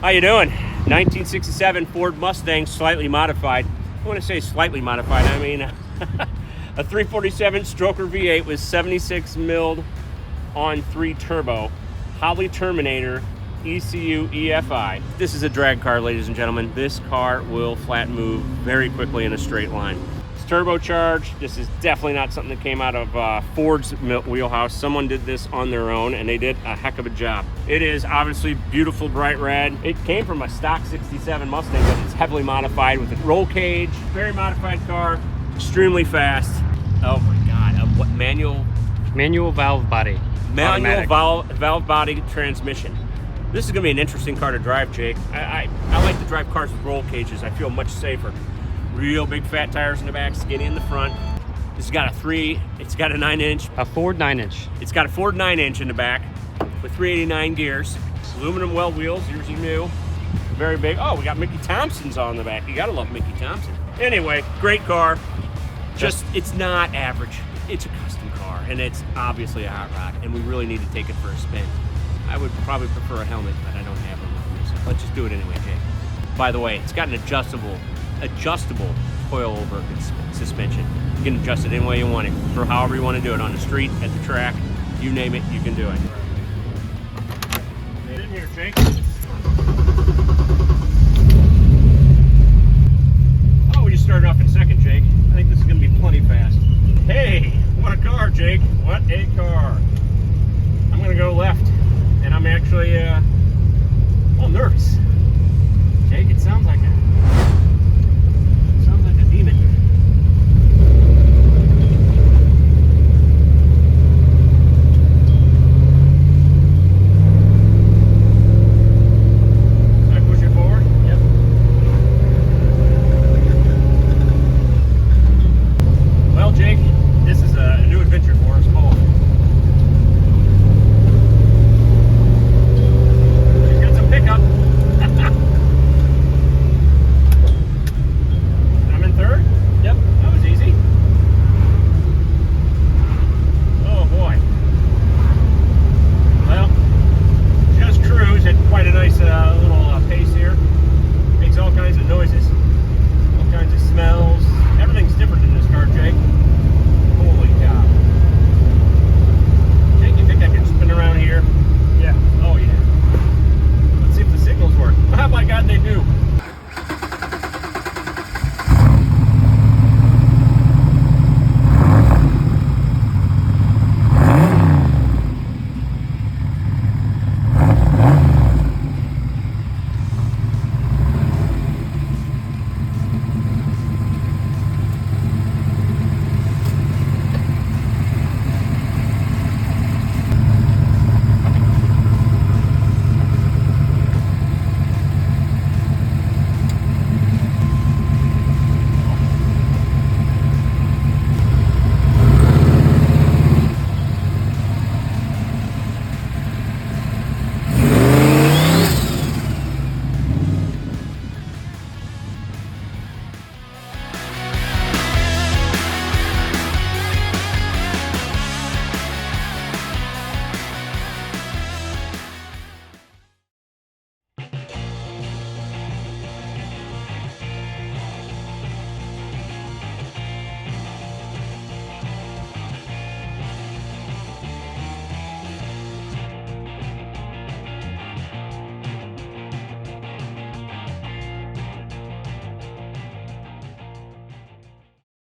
How you doing? 1967 Ford Mustang, slightly modified. I want to say slightly modified, I mean a 347 stroker V8 with 76 milled on 3 turbo. Holley Terminator ECU EFI. This is a drag car, ladies and gentlemen. This car will flat move very quickly in a straight line. It's turbocharged. This is definitely not something that came out of Ford's wheelhouse. Someone did this on their own, and they did a heck of a job. It is obviously beautiful bright red. It came from a stock 67 Mustang, but it's heavily modified with a roll cage. Very modified car, extremely fast. Oh my God, what manual valve body. Manual valve body transmission. This is gonna be an interesting car to drive, Jake. I like to drive cars with roll cages. I feel much safer. Real big fat tires in the back, skinny in the front. This has got a 9-inch. A Ford 9-inch. It's got a Ford 9-inch in the back with 389 gears. Aluminum weld wheels, yours are new. Very big. Oh, we got Mickey Thompson's on the back. You gotta love Mickey Thompson. Anyway, great car. Just, it's not average. It's a custom car, and it's obviously a hot rod, and we really need to take it for a spin. I would probably prefer a helmet, but I don't have one with me, so let's just do it anyway, Jake. By the way, it's got an adjustable coil over suspension. You can adjust it any way you want it, for however you want to do it, on the street, at the track, you name it, you can do it. Get in here, Jake.